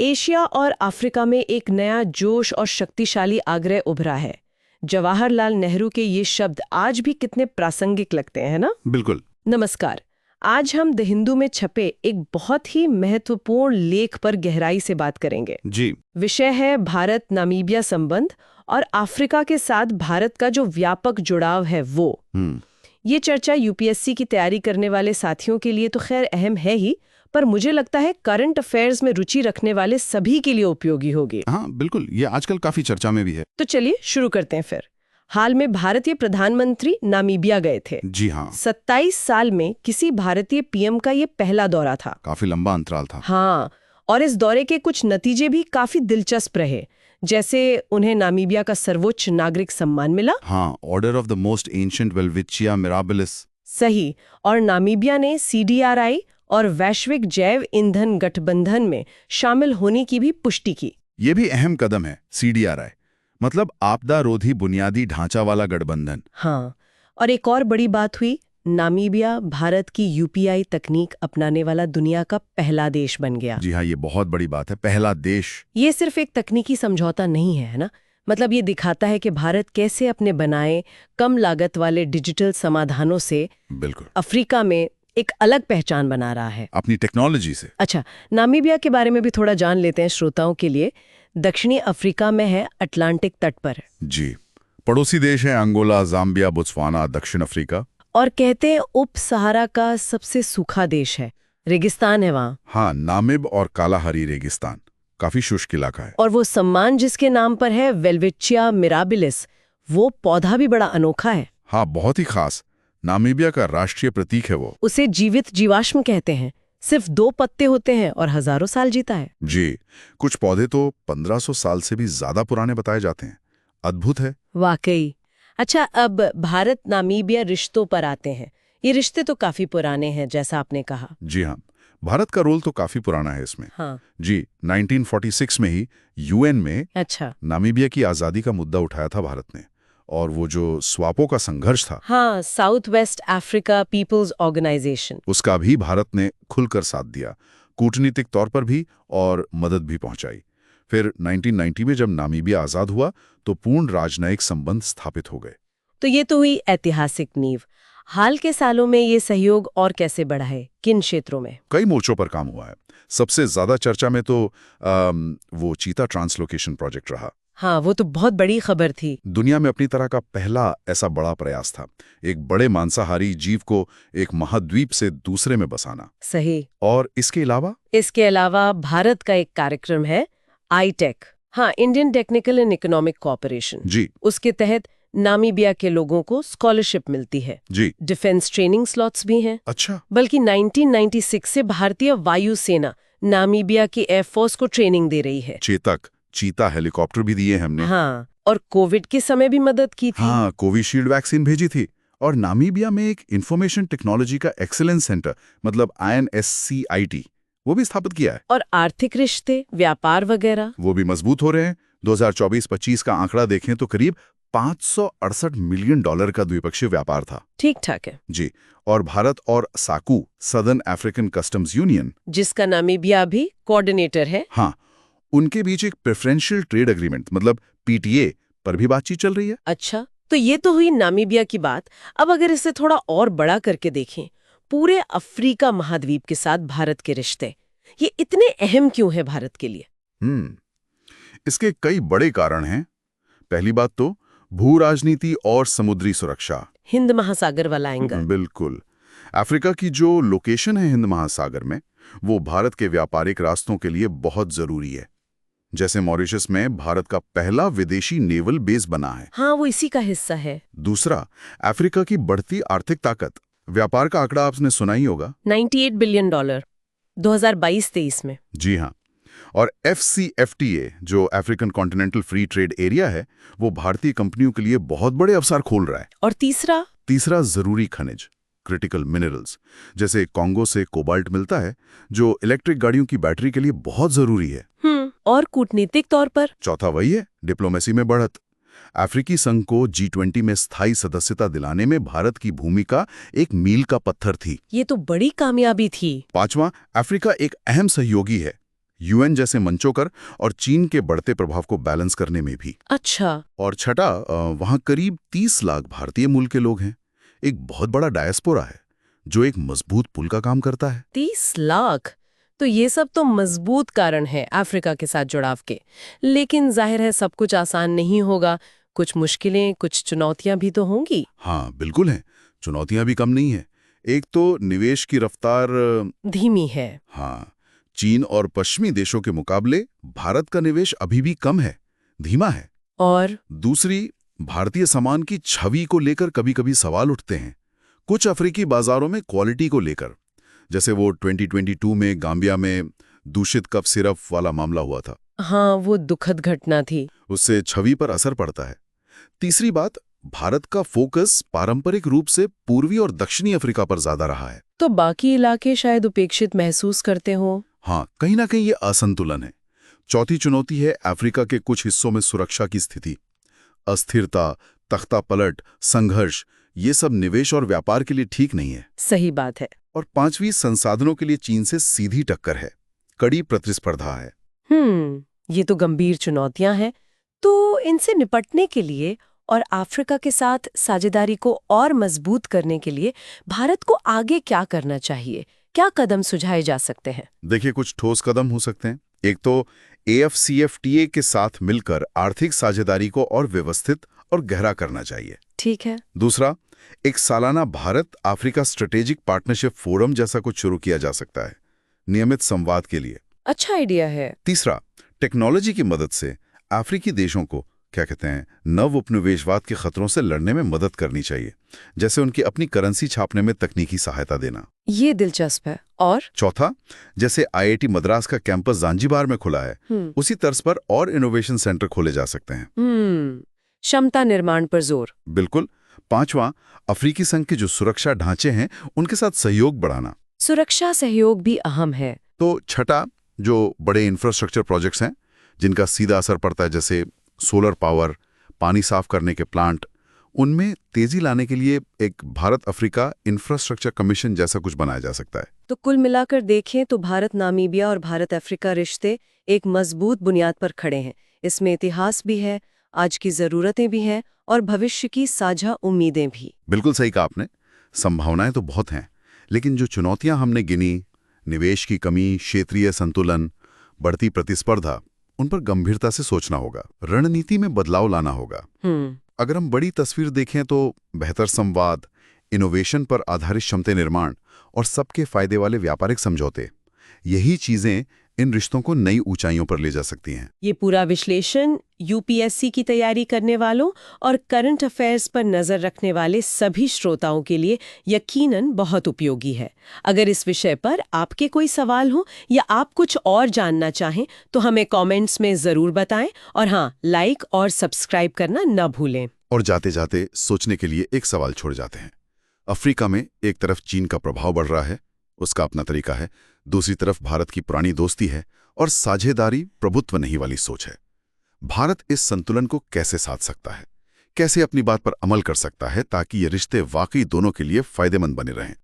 Asia और Africa में एक नया जोश और शक्तिशाली आग्रह उभरा है। जवाहरलाल नेहरू के ये शब्द आज भी कितने प्रासंगिक लगते हैं ना? बिल्कुल। नमस्कार। आज हम द हिंदू में छपे एक बहुत ही महत्वपूर्ण लेख पर गहराई से बात करेंगे। जी। विषय है भारत नामीबिया संबंध और अफ्रीका के साथ भारत का जो व्यापक जुड़ाव है वो। ये चर्चा यूपीएससी की तैयारी करने वाले साथियों के लिए तो खैर अहम है ही, पर मुझे लगता है करंट अफेयर्स में रुचि रखने वाले सभी के लिए उपयोगी होगी। हाँ बिल्कुल, ये आजकल काफी चर्चा में भी है। तो चलिए शुरू करते हैं फिर। हाल में भारतीय प्रधानमंत्री नामीबिया गए थे। जी हाँ। 27 साल में किसी भारतीय पीएम का ये पहला दौरा था। काफी लंबा अंतराल था। हाँ, और इस दौरे के कुछ नतीजे भी काफी दिलचस्प रहे। जैसे उन्हें नामीबिया का सर्वोच्च नागरिक सम्मान मिला। हाँ, order of the most ancient Welwitschia mirabilis. सही। और नामीबिया ने सीडीआरआई और वैश्विक जैव ईंधन गठबंधन में शामिल होने की भी पुष्टि की। ये भी अहम कदम है। सीडीआरआई मतलब आपदा रोधी बुनियादी ढांचा वाला गठबंधन। हाँ, और एक और बड़ी बात हुई, नामीबिया भारत की यूपीआई तकनीक अपनाने वाला दुनिया का पहला देश बन गया। जी हाँ, ये बहुत बड़ी बात है, पहला देश। ये सिर्फ एक तकनीकी समझौता नहीं है ना, मतलब ये दिखाता है कि भारत कैसे अपने बनाए कम लागत वाले डिजिटल समाधानों से बिल्कुल अफ्रीका में एक अलग पहचान बना रहा है अपनी टेक्नोलॉजी से। अच्छा, नामीबिया के बारे में भी थोड़ा जान लेते हैं श्रोताओं के लिए। दक्षिणी अफ्रीका में है, अटलांटिक तट पर। जी, पड़ोसी देश है अंगोला, जाम्बिया, बोत्सवाना, दक्षिण अफ्रीका। और कहते हैं उप सहारा का सबसे सूखा देश है, रेगिस्तान है वहाँ। हाँ, नामिब और कालाहारी रेगिस्तान, काफी शुष्क इलाका है। और वो सम्मान जिसके नाम पर है, वेलविचिया मिराबिलिस, वो पौधा भी बड़ा अनोखा है। हाँ, बहुत ही खास। नामीबिया का राष्ट्रीय प्रतीक है वो। उसे जीवित जीवाश्म कहते हैं। सिर्फ 2 पत्ते होते हैं और हजारों साल जीता है। जी, कुछ पौधे तो 1500 साल से भी ज्यादा पुराने बताए जाते हैं। अद्भुत है वाकई। अच्छा, अब भारत नामीबिया रिश्तों पर आते हैं। ये रिश्ते तो काफी पुराने हैं जैसा आपने कहा। जी हाँ, भारत का रोल तो काफी पुराना है इसमें। हाँ जी, 1946 में ही यूएन में अच्छा, नामीबिया की आजादी का मुद्दा उठाया था भारत ने। और वो जो स्वापो का संघर्ष था, हाँ, South West Africa People's Organisation, उसका भी भारत ने खुलकर साथ दिया, कूटनीतिक तौर पर भी, और मदद भी पहुंचाई। फिर 1990 में जब नामीबिया आजाद हुआ तो पूर्ण राजनयिक संबंध स्थापित हो गए। तो ये तो हुई ऐतिहासिक नींव। हाल के सालों में ये सहयोग और कैसे बढ़ा है, किन क्षेत्रों में? कई मोर्चों पर काम हुआ है। सबसे ज्यादा चर्चा में तो वो चीता ट्रांसलोकेशन प्रोजेक्ट रहा। हाँ, वो तो बहुत बड़ी खबर थी। दुनिया में अपनी तरह का पहला ऐसा बड़ा प्रयास था, एक बड़े मांसाहारी जीव को एक महाद्वीप से दूसरे में बसाना। सही। और इसके अलावा भारत का एक कार्यक्रम है, आईटेक, हाँ, Indian technical and economic corporation. जी, उसके तहत नामीबिया के लोगों को स्कॉलरशिप मिलती है। जी, डिफेंस ट्रेनिंग स्लॉट्स भी हैं। अच्छा। बल्कि 1996 से भारतीय वायुसेना नामीबिया की एयरफोर्स को ट्रेनिंग दे रही है। चेतक, चीता हेलीकॉप्टर भी दिए हमने। हाँ, और कोविड के समय भी मदद की थी। हाँ, कोविशील्ड वैक्सीन भेजी थी। और नामीबिया में एक इंफॉर्मेशन टेक्नोलॉजी का एक्सीलेंस सेंटर, मतलब INSCIT, वो भी स्थापित किया है। और आर्थिक रिश्ते, व्यापार वगैरह, वो भी मजबूत हो रहे हैं। 2024-25 का आंकड़ा देखें तो करीब $568 मिलियन का द्विपक्षीय व्यापार था। ठीक ठाक है। जी, और भारत और साकू, सदर्न अफ्रीकन कस्टम्स यूनियन, जिसका नामीबिया भी कोऑर्डिनेटर है, हाँ, उनके बीच एक प्रेफरेंशियल ट्रेड एग्रीमेंट मतलब PTA पर भी बातचीत चल रही है। अच्छा, तो ये तो हुई नामीबिया की बात। अब अगर इसे थोड़ा और बड़ा करके देखें, पूरे अफ्रीका महाद्वीप के साथ भारत के रिश्ते, ये इतने अहम क्यों है भारत के लिए? इसके कई बड़े कारण हैं। पहली बात तो भू राजनीति और समुद्री सुरक्षा। हिंद महासागर वाला एंगल। बिल्कुल। अफ्रीका की जो लोकेशन है हिंद महासागर में, वो भारत के व्यापारिक रास्तों के लिए बहुत जरूरी है। जैसे मॉरिशस में भारत का पहला विदेशी नेवल बेस बना है। हाँ, वो इसी का हिस्सा है। दूसरा, अफ्रीका की बढ़ती आर्थिक ताकत। व्यापार का आंकड़ा आपने सुना ही होगा, $98 बिलियन 2022-23 में। जी हाँ। और FCFTA जो African continental free trade area है, वो भारतीय कंपनियों के लिए बहुत बड़े अवसर खोल रहा है। और तीसरा जरूरी खनिज, क्रिटिकल मिनरल्स। जैसे कांगो से कोबाल्ट मिलता है, जो इलेक्ट्रिक गाड़ियों की बैटरी के लिए बहुत जरूरी है। और कूटनीतिक तौर पर? चौथा वही है, डिप्लोमेसी में बढ़त। अफ्रीकी संघ को G20 में स्थायी सदस्यता दिलाने में भारत की भूमिका एक मील का पत्थर थी। ये तो बड़ी कामयाबी थी। पांचवा, अफ्रीका एक अहम सहयोगी है। यूएन जैसे मंचों कर और चीन के बढ़ते प्रभाव को बैलेंस करने में भी। अच्छा। और छठा, वहाँ करीब 30 लाख भारतीय मूल के लोग हैं। एक बहुत बड़ा डायस्पोरा है जो एक मजबूत पुल का काम करता है। 30 लाख? तो ये सब तो मजबूत कारण है अफ्रीका के साथ जुड़ाव के। लेकिन जाहिर है सब कुछ आसान नहीं होगा। कुछ मुश्किलें, कुछ चुनौतियां भी तो होंगी। हाँ बिल्कुल है, चुनौतियां भी कम नहीं है। एक तो निवेश की रफ्तार धीमी है। हाँ, चीन और पश्चिमी देशों के मुकाबले भारत का निवेश अभी भी कम है, धीमा है। और दूसरी, भारतीय सामान की छवि को लेकर कभी कभी सवाल उठते हैं कुछ अफ्रीकी बाजारों में क्वालिटी को लेकर, जैसे वो 2022 में गाम्बिया में दूषित कफ सिरप वाला मामला हुआ था। हाँ, वो दुखद घटना थी। उससे छवि पर असर पड़ता है। तीसरी बात, भारत का फोकस पारंपरिक रूप से पूर्वी और दक्षिणी अफ्रीका पर ज्यादा रहा है, तो बाकी इलाके शायद उपेक्षित महसूस करते हो। हाँ, कहीं ना कहीं ये असंतुलन है। चौथी चुनौती है अफ्रीका के कुछ हिस्सों में सुरक्षा की स्थिति। अस्थिरता, तख्ता पलट, संघर्ष, ये सब निवेश और व्यापार के लिए ठीक नहीं है। सही बात है। और पांचवी, संसाधनों के लिए चीन से सीधी टक्कर है, कड़ी प्रतिस्पर्धा है। ये तो गंभीर चुनौतियां हैं। तो इनसे निपटने के लिए और अफ्रीका के साथ साझेदारी को और मजबूत करने के लिए भारत को आगे क्या करना चाहिए? क्या कदम सुझाए जा सकते हैं? देखिए, कुछ ठोस कदम हो सकते हैं। एक तो AFCFTA के साथ मिलकर आर्थिक साझेदारी को और व्यवस्थित और गहरा करना चाहिए। ठीक है। दूसरा, एक सालाना Bharat Africa strategic partnership forum जैसा कुछ शुरू किया जा सकता है, नियमित संवाद के लिए। अच्छा आइडिया है। तीसरा, टेक्नोलॉजी की मदद से अफ्रीकी देशों को नव उपनिवेशवाद के खतरों से लड़ने में मदद करनी चाहिए, जैसे उनकी अपनी करेंसी छापने में तकनीकी सहायता देना। ये दिलचस्प है। और चौथा, जैसे IIT मद्रास का कैंपस जांजीबार में खुला है, उसी तर्ज पर और इनोवेशन सेंटर खोले जा सकते हैं। क्षमता निर्माण पर जोर। बिल्कुल। पांचवा, अफ्रीकी संघ के जो सुरक्षा ढांचे हैं उनके साथ सहयोग बढ़ाना। सुरक्षा सहयोग भी अहम है। तो छठा, जो बड़े इंफ्रास्ट्रक्चर प्रोजेक्ट्स हैं जिनका सीधा असर पड़ता है, जैसे सोलर पावर, पानी साफ करने के प्लांट, उनमें तेजी लाने के लिए एक भारत अफ्रीका इंफ्रास्ट्रक्चर कमीशन जैसा कुछ बनाया जा सकता है। तो कुल मिलाकर देखें तो भारत नामीबिया और भारत अफ्रीका रिश्ते एक मजबूत बुनियाद पर खड़े हैं। इसमें इतिहास भी है, आज की जरूरतें भी हैं और भविष्य की साझा उम्मीदें भी। बिल्कुल सही कहा आपने। संभावनाएं तो बहुत हैं, लेकिन जो चुनौतियां हमने गिनी, निवेश की कमी, क्षेत्रीय संतुलन, बढ़ती प्रतिस्पर्धा, उन पर गंभीरता से सोचना होगा। रणनीति में बदलाव लाना होगा। अगर हम बड़ी तस्वीर देखें तो बेहतर संवाद, इनोवेशन पर आधारित क्षमता निर्माण और सबके फायदे वाले व्यापारिक समझौते, यही चीजें इन रिश्तों को नई ऊंचाइयों पर ले जा सकती हैं। ये पूरा विश्लेषण UPSC की तैयारी करने वालों और करंट अफेयर्स पर नजर रखने वाले सभी श्रोताओं के लिए यकीनन बहुत उपयोगी है। अगर इस विषय पर आपके कोई सवाल हो या आप कुछ और जानना चाहें तो हमें कमेंट्स में जरूर बताएं और हाँ, लाइक और सब्सक्राइब करना न भूलें। और जाते जाते सोचने के लिए एक सवाल छोड़ जाते हैं। अफ्रीका में एक तरफ चीन का प्रभाव बढ़ रहा है, उसका अपना तरीका है, दूसरी तरफ भारत की पुरानी दोस्ती है और साझेदारी प्रभुत्व नहीं वाली सोच है। भारत इस संतुलन को कैसे साध सकता है, कैसे अपनी बात पर अमल कर सकता है ताकि ये रिश्ते वाकई दोनों के लिए फायदेमंद बने रहें?